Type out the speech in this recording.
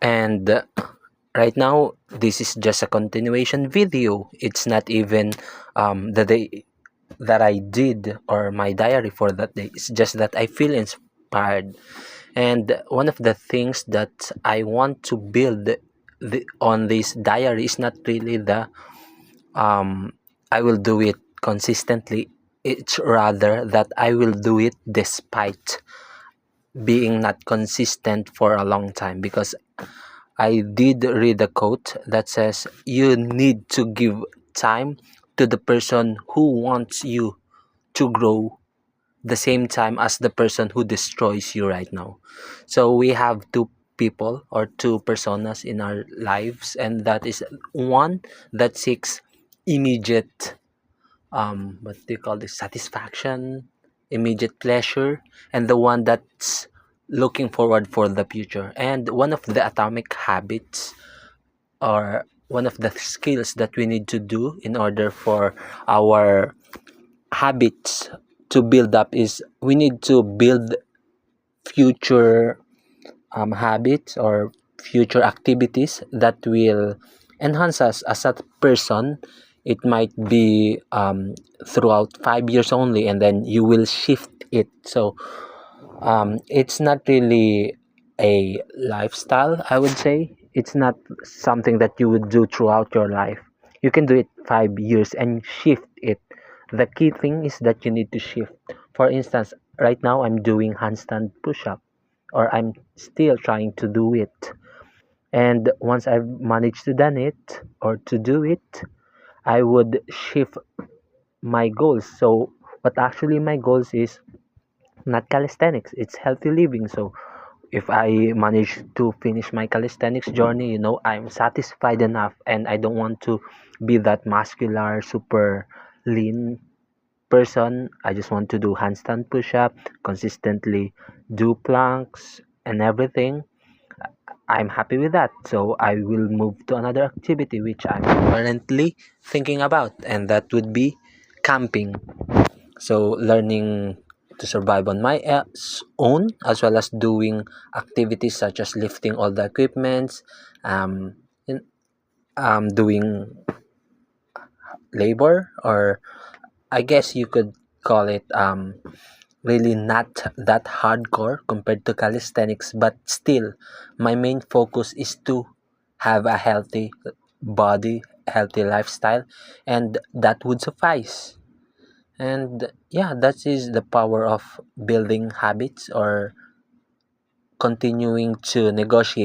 And right now, this is just a continuation video. It's not even the day that I did or my diary for that day. It's just that I feel inspired. And one of the things that I want to build on this diary is not really the I will do it consistently. It's rather that I will do it despite being not consistent for a long time, because I did read a quote that says you need to give time to the person who wants you to grow the same time as the person who destroys you right now. So we have two people or two personas in our lives, and that is one that seeks immediate what do you call this, satisfaction, immediate pleasure, and the one that's looking forward for the future. And one of the atomic habits, or one of the skills that we need to do in order for our habits to build up, is we need to build future habits or future activities that will enhance us as a person. It might be throughout 5 years only, and then you will shift it. So it's not really a lifestyle, I would say. It's not something that you would do throughout your life. You can do it 5 years and shift it. The key thing is that you need to shift. For instance, right now I'm doing handstand push-up, or I'm still trying to do it. And once I've managed to done it or to do it, I would shift my goals. So what actually my goals is not calisthenics, it's healthy living. So if I manage to finish my calisthenics journey, I'm satisfied enough, and I don't want to be that muscular, super lean person. I just want to do handstand push-up, consistently do planks and everything. I'm happy with that. So I will move to another activity which I'm currently thinking about, and that would be camping. So learning to survive on my own, as well as doing activities such as lifting all the equipments, um, doing labor, or I guess you could call it really not that hardcore compared to calisthenics, but still my main focus is to have a healthy body, healthy lifestyle, and that would suffice. And yeah, that is the power of building habits, or continuing to negotiate